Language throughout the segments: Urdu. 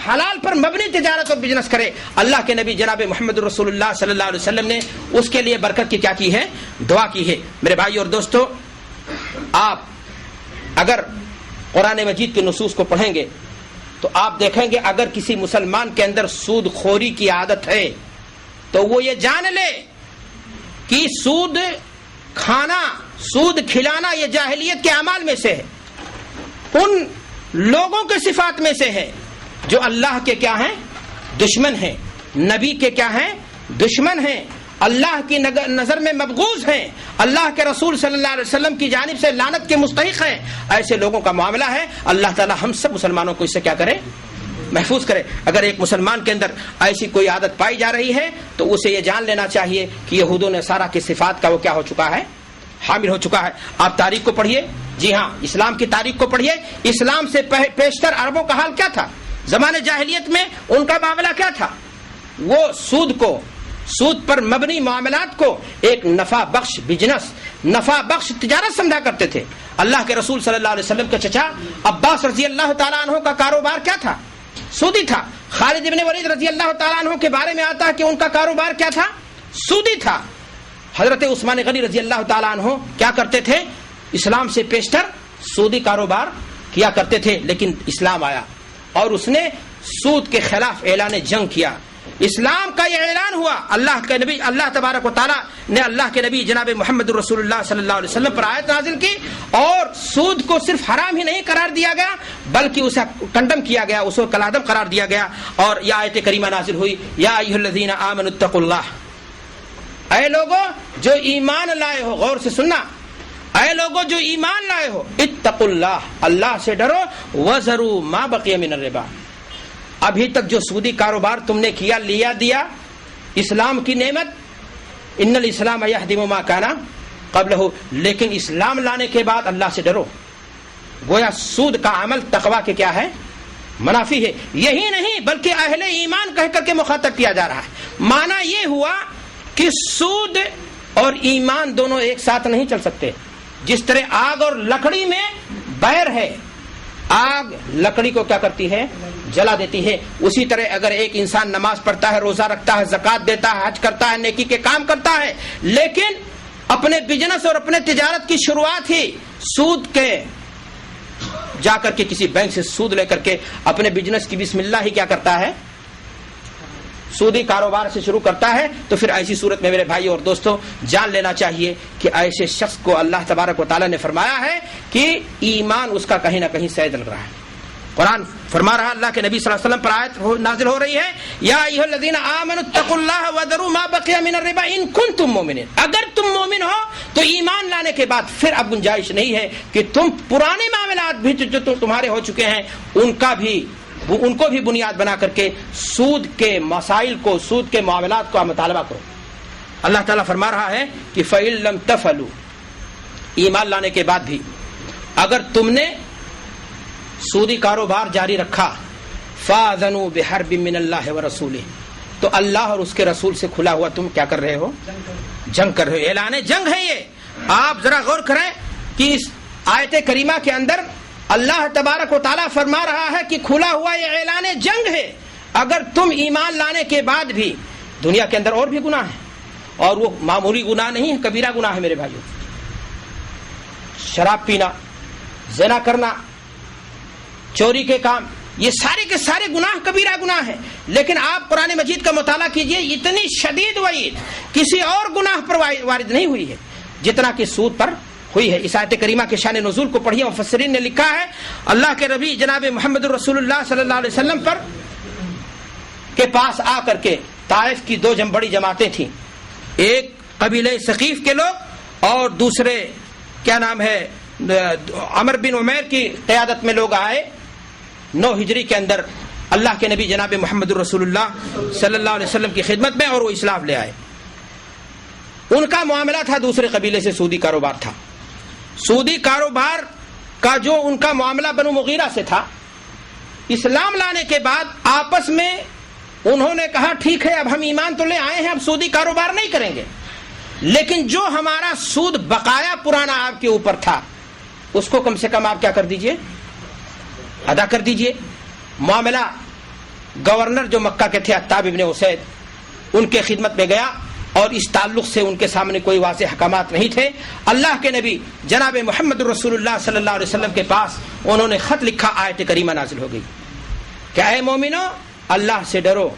حلال پر مبنی تجارت اور بزنس کرے، اللہ کے نبی جناب محمد رسول اللہ صلی اللہ علیہ وسلم نے اس کے لیے برکت کی کیا کی ہے؟ دعا کی ہے۔ میرے بھائی اور دوستو، آپ اگر قرآن مجید کے نصوص کو پڑھیں گے تو آپ دیکھیں گے اگر کسی مسلمان کے اندر سود خوری کی عادت ہے تو وہ یہ جان لے کہ سود کھانا، سود کھلانا یہ جاہلیت کے اعمال میں سے ہے، ان لوگوں کے صفات میں سے ہے جو اللہ کے کیا ہیں؟ دشمن ہیں، نبی کے کیا ہیں؟ دشمن ہیں، اللہ کی نظر میں مبغوض ہیں، اللہ کے رسول صلی اللہ علیہ وسلم کی جانب سے لعنت کے مستحق ہیں۔ ایسے لوگوں کا معاملہ ہے، اللہ تعالی ہم سب مسلمانوں کو اس سے کیا کرے؟ محفوظ کرے۔ اگر ایک مسلمان کے اندر ایسی کوئی عادت پائی جا رہی ہے تو اسے یہ جان لینا چاہیے کہ یہود و نصارہ کی صفات کا وہ کیا ہو چکا ہے؟ حامل ہو چکا ہے۔ آپ تاریخ کو پڑھیے، جی ہاں، اسلام کی تاریخ کو پڑھیے۔ اسلام سے پیشتر عربوں کا حال کیا تھا؟ زمانے جاہلیت میں ان کا معاملہ کیا تھا؟ وہ سود پر مبنی معاملات کو ایک نفع بخش بزنس، نفع بخش تجارت سمجھا کرتے تھے۔ اللہ کے رسول صلی اللہ علیہ وسلم کے چچا عباس رضی اللہ تعالیٰ عنہ کا کاروبار کیا تھا؟ سودی تھا۔ خالد ابن ولید رضی اللہ تعالیٰ عنہ کے بارے میں آتا ہے کہ ان کا کاروبار کیا تھا؟ سودی تھا۔ حضرت عثمان غنی رضی اللہ تعالیٰ عنہ کیا کرتے تھے؟ اسلام سے پیشتر سودی کاروبار کیا کرتے تھے، لیکن اسلام آیا اور اس نے سود کے خلاف اعلان جنگ کیا۔ اسلام کا یہ اعلان ہوا، اللہ تبارک و تعالیٰ نے اللہ کے نبی جناب محمد رسول اللہ صلی اللہ علیہ وسلم پر آیت نازل کی اور سود کو صرف حرام ہی نہیں قرار دیا گیا بلکہ اسے کنڈم کیا گیا، اسے کالعدم قرار دیا گیا، اور یہ آیت کریمہ نازل ہوئی، یا ایھا الذین آمنوا اتقوا اللہ، اے لوگوں جو ایمان لائے ہو، غور سے سننا، اے لوگوں جو ایمان لائے ہو، اتقوا اللہ، اللہ سے ڈرو، وذروا ما بقی من الربا، ابھی تک جو سودی کاروبار تم نے کیا لیا دیا، اسلام کی نعمت، ان الاسلام یہدم ما کان قبلہ، لیکن اسلام لانے کے بعد اللہ سے ڈرو۔ گویا سود کا عمل تقویٰ کے کیا ہے؟ منافی ہے۔ یہی نہیں بلکہ اہل ایمان کہہ کر کے مخاطب کیا جا رہا ہے۔ معنی یہ ہوا کہ سود اور ایمان دونوں ایک ساتھ نہیں چل سکتے۔ جس طرح آگ اور لکڑی میں بیر ہے، آگ لکڑی کو کیا کرتی ہے؟ جلا دیتی ہے۔ اسی طرح اگر ایک انسان نماز پڑھتا ہے، روزہ رکھتا ہے، زکوٰۃ دیتا ہے، حج کرتا ہے، نیکی کے کام کرتا ہے، لیکن اپنے بزنس اور اپنے تجارت کی شروعات ہی سود کے جا کر کے کسی بینک سے سود لے کر کے اپنے بزنس کی بسم اللہ ہی کیا کرتا ہے؟ سودی کاروبار سے شروع کرتا ہے، تو پھر ایسی صورت میں میرے بھائی اور دوستوں جان لینا چاہیے کہ ایسے شخص کو اللہ تبارک و تعالیٰ نے فرمایا ہے کہ ایمان اس کا کہیں نہ کہیں سید لگ رہا ہے۔ قرآن فرما رہا، اللہ کے نبی صلی اللہ علیہ وسلم پر آیت نازل ہو رہی ہے، یا ایھا الذین آمنوا اتقوا اللہ وذروا ما بقی من الربا ان کنتم مؤمنین، اگر تم مومن ہو تو ایمان لانے کے بعد پھر اب گنجائش نہیں ہے کہ تم پرانے معاملات بھی جو تمہارے ہو چکے ہیں ان کو بھی بنیاد بنا کر کے سود کے مسائل کو، سود کے معاملات کو مطالبہ کرو۔ اللہ تعالیٰ فرما رہا ہے کہ فَإِن لَمْ تَفْعَلُوا، ایمان لانے کے بعد بھی اگر تم نے سودی کاروبار جاری رکھا، فَآذَنُوا بِحَرْبٍ مِّنَ اللَّهِ وَرَسُولِهِ، تو اللہ اور اس کے رسول سے کھلا ہوا تم کیا کر رہے ہو؟ جنگ کر رہے ہو۔ اعلان جنگ ہے یہ۔ آپ ذرا غور کریں کہ اس آیت کریمہ کے اندر اللہ تبارک و تعالیٰ فرما رہا ہے کہ کھلا ہوا یہ اعلان جنگ ہے۔ اگر تم ایمان لانے کے بعد بھی، دنیا کے اندر اور بھی گناہ ہیں، اور وہ معمولی گناہ نہیں ہے، کبیرہ گناہ ہے میرے بھائیوں، شراب پینا، زنا کرنا، چوری کے کام، یہ سارے کے سارے گناہ کبیرہ گناہ ہیں۔ لیکن آپ قرآن مجید کا مطالعہ کیجئے، اتنی شدید وعید کسی اور گناہ پر وارد نہیں ہوئی ہے جتنا کہ سود پر ہوئی ہے۔ اس آیت کریمہ کے شان نزول کو پڑھیے، مفسرین نے لکھا ہے اللہ کے نبی جناب محمد رسول اللہ صلی اللہ علیہ وسلم پر کے پاس آ کر کے طائف کی دو بڑی جماعتیں تھیں، ایک قبیلہ ثقیف کے لوگ اور دوسرے کیا نام ہے عمر بن عمیر کی قیادت میں لوگ آئے 9 ہجری کے اندر اللہ کے نبی جناب محمد رسول اللہ صلی اللہ علیہ وسلم کی خدمت میں، اور وہ اسلام لے آئے۔ ان کا معاملہ تھا دوسرے قبیلے سے سودی کاروبار تھا۔ سودی کاروبار کا جو ان کا معاملہ بنو مغیرہ سے تھا، اسلام لانے کے بعد آپس میں انہوں نے کہا ٹھیک ہے اب ہم ایمان تو لے آئے ہیں، اب سودی کاروبار نہیں کریں گے، لیکن جو ہمارا سود بقایا پرانا آپ کے اوپر تھا اس کو کم سے کم آپ کیا کر دیجئے، ادا کر دیجئے۔ معاملہ گورنر جو مکہ کے تھے عتاب ابن اسید، ان کے خدمت میں گیا اور اس تعلق سے ان کے سامنے کوئی واضح احکامات نہیں تھے. اللہ کے نبی جناب محمد رسول اللہ صلی اللہ علیہ وسلم کے پاس انہوں نے خط لکھا، آیت کریمہ نازل ہو گئی کہ اے مومنو اللہ سے ڈرو،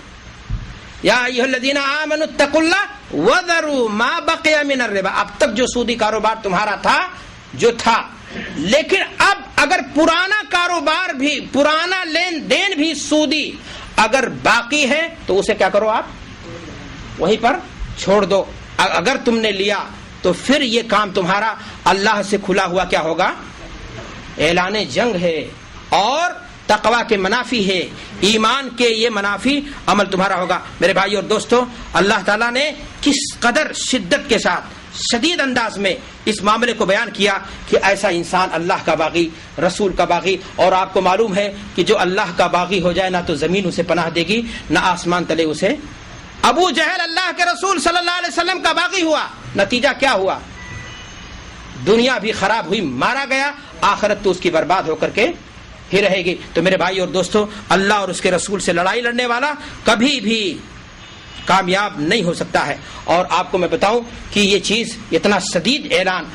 یا ایھا الذین آمنوا اتقوا اللہ وذروا ما بقی من الربا. اب تک جو سودی کاروبار تمہارا تھا جو تھا، لیکن اب اگر پرانا کاروبار بھی، پرانا لین دین بھی سودی اگر باقی ہے تو اسے کیا کرو، آپ وہیں پر چھوڑ دو. اگر تم نے لیا تو پھر یہ کام تمہارا اللہ سے کھلا ہوا کیا ہوگا، اعلان جنگ ہے، اور تقوی کے منافی ہے، ایمان کے یہ منافی عمل تمہارا ہوگا. میرے بھائی اور دوستو، اللہ تعالیٰ نے کس قدر شدت کے ساتھ، شدید انداز میں اس معاملے کو بیان کیا کہ ایسا انسان اللہ کا باغی، رسول کا باغی. اور آپ کو معلوم ہے کہ جو اللہ کا باغی ہو جائے، نہ تو زمین اسے پناہ دے گی نہ آسمان تلے اسے. ابو جہل اللہ کے رسول صلی اللہ علیہ وسلم کا باغی ہوا، نتیجہ کیا ہوا، دنیا بھی خراب ہوئی، مارا گیا، آخرت تو اس کی برباد ہو کر کے ہی رہے گی. تو میرے بھائی اور دوستو، اللہ اور اس کے رسول سے لڑائی لڑنے والا کبھی بھی کامیاب نہیں ہو سکتا ہے. اور آپ کو میں بتاؤں کہ یہ چیز اتنا شدید اعلان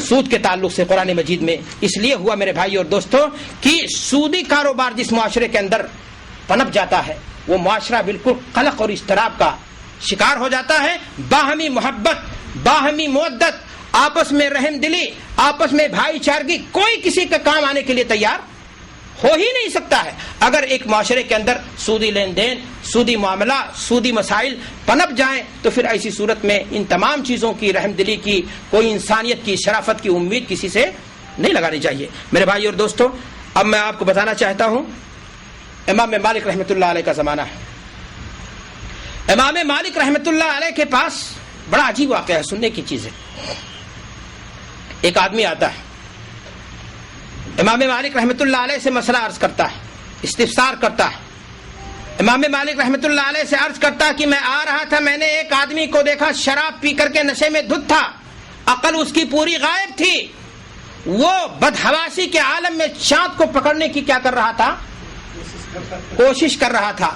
سود کے تعلق سے قرآن مجید میں اس لیے ہوا میرے بھائی اور دوستو کہ سودی کاروبار جس معاشرے کے اندر پنپ جاتا ہے وہ معاشرہ بالکل قلق اور اضطراب کا شکار ہو جاتا ہے. باہمی محبت، باہمی مودت، آپس میں رحم دلی، آپس میں بھائی چارگی، کوئی کسی کا کام آنے کے لیے تیار ہو ہی نہیں سکتا ہے. اگر ایک معاشرے کے اندر سودی لین دین، سودی معاملہ، سودی مسائل پنپ جائیں تو پھر ایسی صورت میں ان تمام چیزوں کی رحم دلی کی، کوئی انسانیت کی، شرافت کی امید کسی سے نہیں لگانی چاہیے. میرے بھائی اور دوستو، اب میں آپ کو بتانا چاہتا ہوں، امام مالک رحمۃ اللہ علیہ کا زمانہ ہے. امام مالک رحمۃ اللہ علیہ کے پاس بڑا عجیب واقعہ ہے، سننے کی چیز ہے. ایک آدمی آتا ہے، امام مالک رحمۃ اللہ علیہ سے مسئلہ عرض کرتا ہے، استفسار کرتا ہے. امام مالک رحمۃ اللہ علیہ سے عرض کرتا کہ میں آ رہا تھا، میں نے ایک آدمی کو دیکھا شراب پی کر کے نشے میں دھت تھا، عقل اس کی پوری غائب تھی، وہ بدحواسی کے عالم میں چاند کو پکڑنے کی کیا کر رہا تھا، کوشش کر رہا تھا.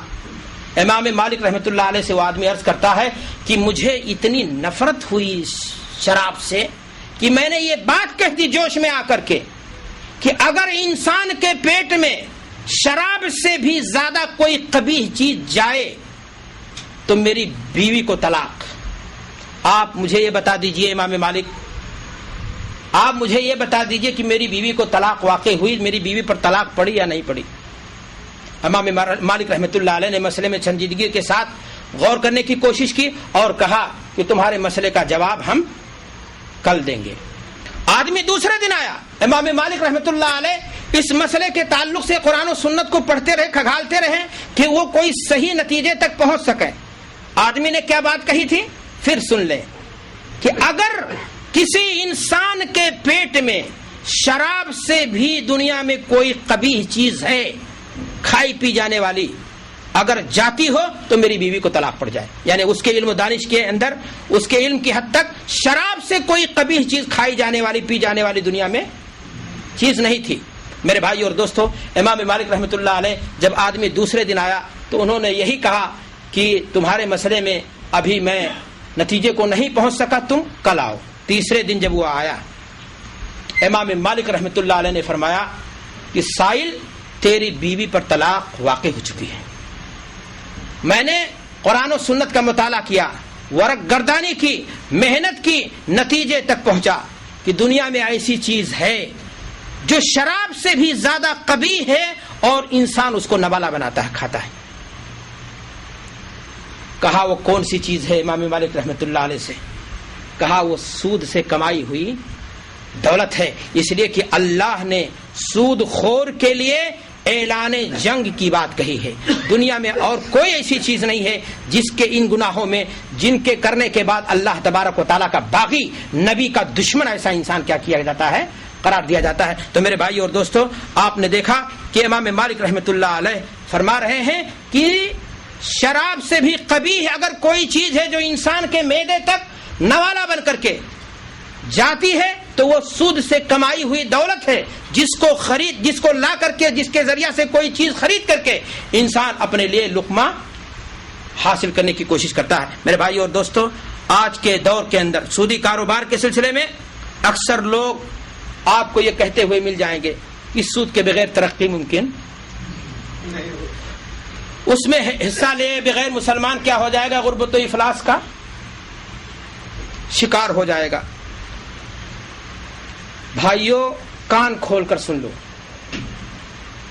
امام مالک رحمۃ اللہ علیہ سے وہ آدمی عرض کرتا ہے کہ مجھے اتنی نفرت ہوئی شراب سے کہ میں نے یہ بات کہہ دی جوش میں آ کر کے کہ اگر انسان کے پیٹ میں شراب سے بھی زیادہ کوئی قبیح چیز جائے تو میری بیوی کو طلاق. آپ مجھے یہ بتا دیجئے امام مالک، آپ مجھے یہ بتا دیجئے کہ میری بیوی کو طلاق واقع ہوئی، میری بیوی پر طلاق پڑی یا نہیں پڑی. امام مالک رحمۃ اللہ علیہ نے مسئلے میں سنجیدگی کے ساتھ غور کرنے کی کوشش کی اور کہا کہ تمہارے مسئلے کا جواب ہم کل دیں گے. آدمی دوسرے دن آیا، امام مالک رحمۃ اللہ علیہ اس مسئلے کے تعلق سے قرآن و سنت کو پڑھتے رہے، کھگالتے رہے کہ وہ کوئی صحیح نتیجے تک پہنچ سکے. آدمی نے کیا بات کہی تھی پھر سن لیں کہ اگر کسی انسان کے پیٹ میں شراب سے بھی دنیا میں کوئی قبیح چیز ہے کھائی پی جانے والی اگر جاتی ہو تو میری بیوی کو طلاق پڑ جائے. یعنی اس کے علم و دانش کے اندر، اس کے علم کی حد تک شراب سے کوئی قبیح چیز کھائی جانے والی، پی جانے والی دنیا میں چیز نہیں تھی. میرے بھائی اور دوستو، امام مالک رحمۃ اللہ علیہ جب آدمی دوسرے دن آیا تو انہوں نے یہی کہا کہ تمہارے مسئلے میں ابھی میں نتیجے کو نہیں پہنچ سکا، تم کل آؤ. تیسرے دن جب وہ آیا، امام مالک رحمۃ اللہ علیہ نے فرمایا کہ سائل، تیری بیوی پر طلاق واقع ہو چکی ہے. میں نے قرآن و سنت کا مطالعہ کیا، ورق گردانی کی، محنت کی، نتیجے تک پہنچا کہ دنیا میں ایسی چیز ہے جو شراب سے بھی زیادہ قبیح ہے اور انسان اس کو نوالا بناتا ہے، کھاتا ہے. کہا وہ کون سی چیز ہے امام مالک رحمۃ اللہ علیہ سے؟ کہا وہ سود سے کمائی ہوئی دولت ہے. اس لیے کہ اللہ نے سود خور کے لیے اعلان جنگ کی بات کہی ہے. دنیا میں اور کوئی ایسی چیز نہیں ہے جس کے ان گناہوں میں، جن کے کرنے کے بعد اللہ تبارک و تعالیٰ کا باغی، نبی کا دشمن ایسا انسان کیا کیا جاتا ہے، قرار دیا جاتا ہے. تو میرے بھائی اور دوستو، آپ نے دیکھا کہ امام مالک رحمۃ اللہ علیہ فرما رہے ہیں کہ شراب سے بھی قبیح اگر کوئی چیز ہے جو انسان کے معدے تک نوالا بن کر کے جاتی ہے تو وہ سود سے کمائی ہوئی دولت ہے، جس کو لا کر کے، جس کے ذریعہ سے کوئی چیز خرید کر کے انسان اپنے لیے لقمہ حاصل کرنے کی کوشش کرتا ہے۔ میرے بھائی اور دوستو، آج کے دور کے اندر سودی کاروبار کے سلسلے میں اکثر لوگ آپ کو یہ کہتے ہوئے مل جائیں گے کہ سود کے بغیر ترقی ممکن، اس میں حصہ لے بغیر مسلمان کیا ہو جائے گا؟ غربت و افلاس کا شکار ہو جائے گا۔ بھائیوں، کان کھول کر سن لو،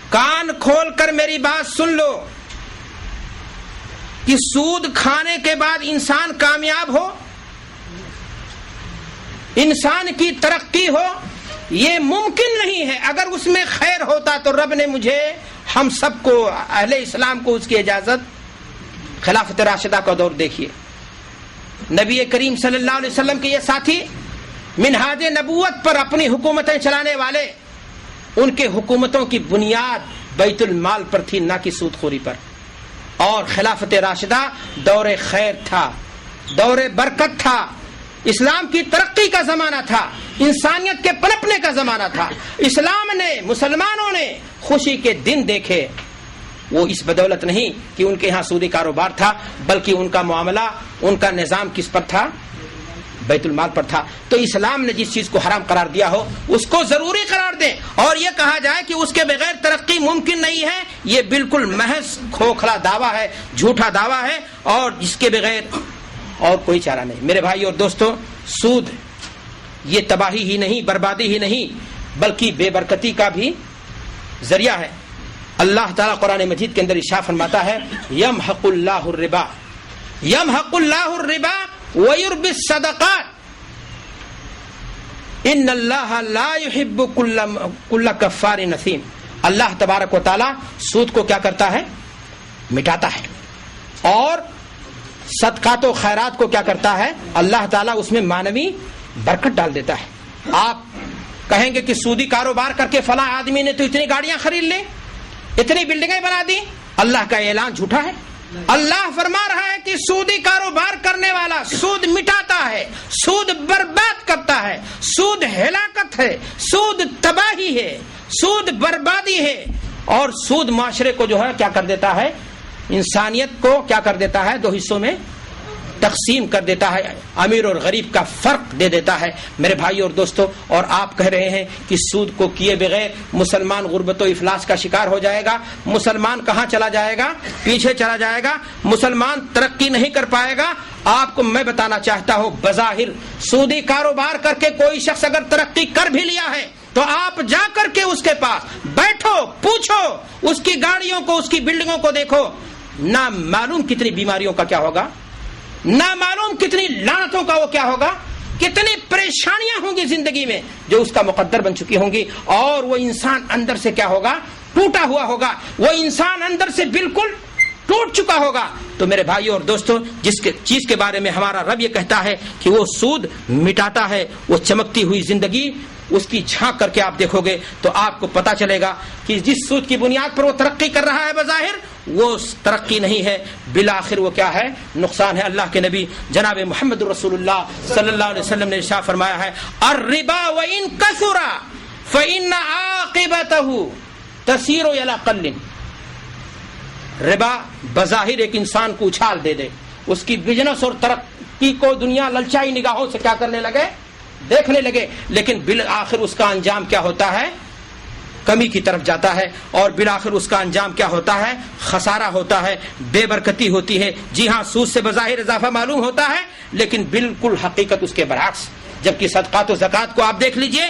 کان کھول کر میری بات سن لو کہ سود کھانے کے بعد انسان کامیاب ہو، انسان کی ترقی ہو، یہ ممکن نہیں ہے۔ اگر اس میں خیر ہوتا تو رب نے مجھے، ہم سب کو، اہل اسلام کو اس کی اجازت۔ خلافت راشدہ کا دور دیکھیے، نبی کریم صلی اللہ علیہ وسلم کے یہ ساتھی منہاج نبوت پر اپنی حکومتیں چلانے والے، ان کے حکومتوں کی بنیاد بیت المال پر تھی، نہ کہ سود خوری پر۔ اور خلافت راشدہ دور خیر تھا، دور برکت تھا، اسلام کی ترقی کا زمانہ تھا، انسانیت کے پنپنے کا زمانہ تھا۔ اسلام نے، مسلمانوں نے خوشی کے دن دیکھے، وہ اس بدولت نہیں کہ ان کے ہاں سودی کاروبار تھا، بلکہ ان کا معاملہ، ان کا نظام کس پر تھا؟ بیت المال پر تھا۔ تو اسلام نے جس چیز کو حرام قرار دیا ہو اس کو ضروری قرار دیں، اور یہ کہا جائے کہ اس کے بغیر ترقی ممکن نہیں ہے، یہ بالکل محض کھوکھلا دعویٰ ہے، جھوٹا دعویٰ ہے، اور اس کے بغیر اور کوئی چارہ نہیں۔ میرے بھائی اور دوستو، سود یہ تباہی ہی نہیں، بربادی ہی نہیں، بلکہ بے برکتی کا بھی ذریعہ ہے۔ اللہ تعالیٰ قرآن مجید کے اندر ارشاد فرماتا ہے، یمحق اللہ الربا، یمحق اللہ الربا ویربی الصدقات، ان اللہ لا يحب کل کفار نثیم۔ اللہ تبارک و تعالیٰ سود کو کیا کرتا ہے؟ مٹاتا ہے، اور صدقات و خیرات کو کیا کرتا ہے؟ اللہ تعالیٰ اس میں معنوی برکت ڈال دیتا ہے۔ آپ کہیں گے کہ سودی کاروبار کر کے فلاں آدمی نے تو اتنی گاڑیاں خرید لی، اتنی بلڈنگیں بنا دی، اللہ کا اعلان جھوٹا ہے۔ اللہ فرما رہا ہے کہ سودی کاروبار کرنے والا سود مٹاتا ہے، سود برباد کرتا ہے، سود ہلاکت ہے، سود تباہی ہے، سود بربادی ہے، اور سود معاشرے کو جو ہے کیا کر دیتا ہے؟ انسانیت کو کیا کر دیتا ہے؟ دو حصوں میں تقسیم کر دیتا ہے، امیر اور غریب کا فرق دے دیتا ہے۔ میرے بھائی اور دوستو، اور آپ کہہ رہے ہیں کہ سود کو کیے بغیر مسلمان غربت و افلاس کا شکار ہو جائے گا، مسلمان کہاں چلا جائے گا؟ پیچھے چلا جائے گا، مسلمان ترقی نہیں کر پائے گا۔ آپ کو میں بتانا چاہتا ہوں، بظاہر سودی کاروبار کر کے کوئی شخص اگر ترقی کر بھی لیا ہے تو آپ جا کر کے اس کے پاس بیٹھو، پوچھو، اس کی گاڑیوں کو، اس کی بلڈنگوں کو دیکھو، نہ معلوم کتنی بیماریوں کا کیا ہوگا، نہ معلوم کتنی لعنتوں کا وہ کیا ہوگا، کتنی پریشانیاں ہوں گی زندگی میں جو اس کا مقدر بن چکی ہوں گی، اور وہ انسان اندر سے کیا ہوگا؟ ٹوٹا ہوا ہوگا، وہ انسان اندر سے بالکل ٹوٹ چکا ہوگا۔ تو میرے بھائیو اور دوستو، جس چیز کے بارے میں ہمارا رب یہ کہتا ہے کہ وہ سود مٹاتا ہے، وہ چمکتی ہوئی زندگی، اس کی جھانک کر کے آپ دیکھو گے تو آپ کو پتا چلے گا کہ جس سود کی بنیاد پر وہ ترقی کر رہا ہے بظاہر وہ ترقی نہیں ہے، بالآخر وہ کیا ہے؟ نقصان ہے۔ اللہ کے نبی جناب محمد رسول اللہ صلی اللہ علیہ وسلم نے ارشاد فرمایا ہے، الربا وَإِن كَثُرَ فَإِنَّ عَاقِبَتَهُ تَسِيرُ إِلَى قَلٍّ۔ ربا بظاہر ایک انسان کو اچھال دے دے، اس کی بزنس اور ترقی کو دنیا للچائی نگاہوں سے کیا کرنے لگے؟ دیکھنے لگے، لیکن بالآخر اس کا انجام کیا ہوتا ہے؟ کمی کی طرف جاتا ہے، اور بالآخر اس کا انجام کیا ہوتا ہے؟ خسارہ ہوتا ہے، بے برکتی ہوتی ہے۔ جی ہاں، سود سے بظاہر اضافہ معلوم ہوتا ہے، لیکن بالکل حقیقت اس کے برعکس۔ جبکہ صدقات و زکوٰۃ کو آپ دیکھ لیجئے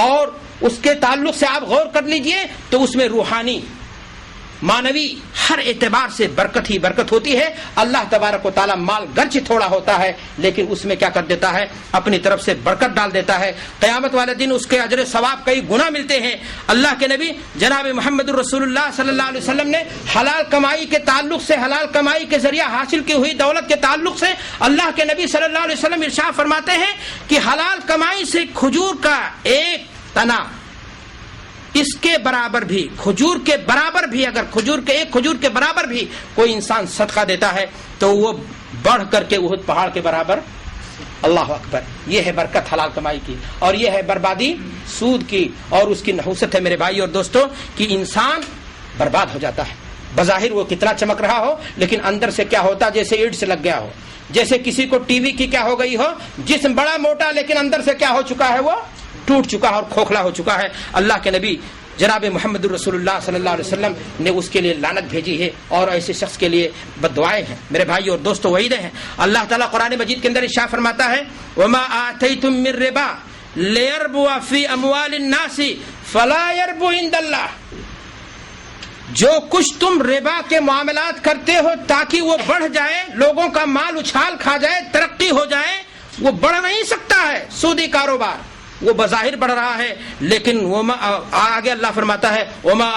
اور اس کے تعلق سے آپ غور کر لیجئے تو اس میں روحانی، معنوی ہر اعتبار سے برکت ہی برکت ہوتی ہے۔ اللہ تبارک و تعالی مال گرچہ تھوڑا ہوتا ہے لیکن اس میں کیا کر دیتا ہے؟ اپنی طرف سے برکت ڈال دیتا ہے۔ قیامت والے دن اس کے اجر ثواب کئی گنا ملتے ہیں۔ اللہ کے نبی جناب محمد رسول اللہ صلی اللہ علیہ وسلم نے حلال کمائی کے تعلق سے، حلال کمائی کے ذریعہ حاصل کی ہوئی دولت کے تعلق سے اللہ کے نبی صلی اللہ علیہ وسلم ارشاد فرماتے ہیں کہ حلال کمائی سے کھجور کا ایک تنا، اس کے برابر بھی، کھجور کے برابر بھی، اگر ایک کھجور کے برابر بھی کوئی انسان صدقہ دیتا ہے تو وہ بڑھ کر کے احد پہاڑ کے برابر اللہ اکبر. یہ ہے برکت حلال کمائی کی, اور یہ ہے بربادی سود کی, اور اس کی نحوست ہے میرے بھائی اور دوستو کہ انسان برباد ہو جاتا ہے. بظاہر وہ کتنا چمک رہا ہو لیکن اندر سے کیا ہوتا جیسے اینٹ سے لگ گیا ہو, جیسے کسی کو ٹی وی کی کیا ہو گئی ہو, جسم بڑا موٹا لیکن اندر سے کیا ہو چکا ہے, وہ ٹوٹ چکا ہے اور کھوکھلا ہو چکا ہے. اللہ کے نبی جناب محمد الرسول اللہ صلی اللہ علیہ وسلم نے اس کے لیے لعنت بھیجی ہے, اور ایسے شخص کے لیے بد دعائیں ہیں میرے بھائی اور دوستو, وعیدیں ہیں. اللہ تعالیٰ قرآن مجید کے اندر ارشاد فرماتا ہے وما آتیتم من ربا لیربو فی اموال الناس فلا یربو عند اللہ. جو کچھ تم ربا کے معاملات کرتے ہو تاکہ وہ بڑھ جائے, لوگوں کا مال اچھال کھا جائے, ترقی ہو جائے, وہ بڑھ نہیں سکتا ہے. سودی کاروبار وہ بظاہر بڑھ رہا ہے لیکن آگے اللہ فرماتا ہے وما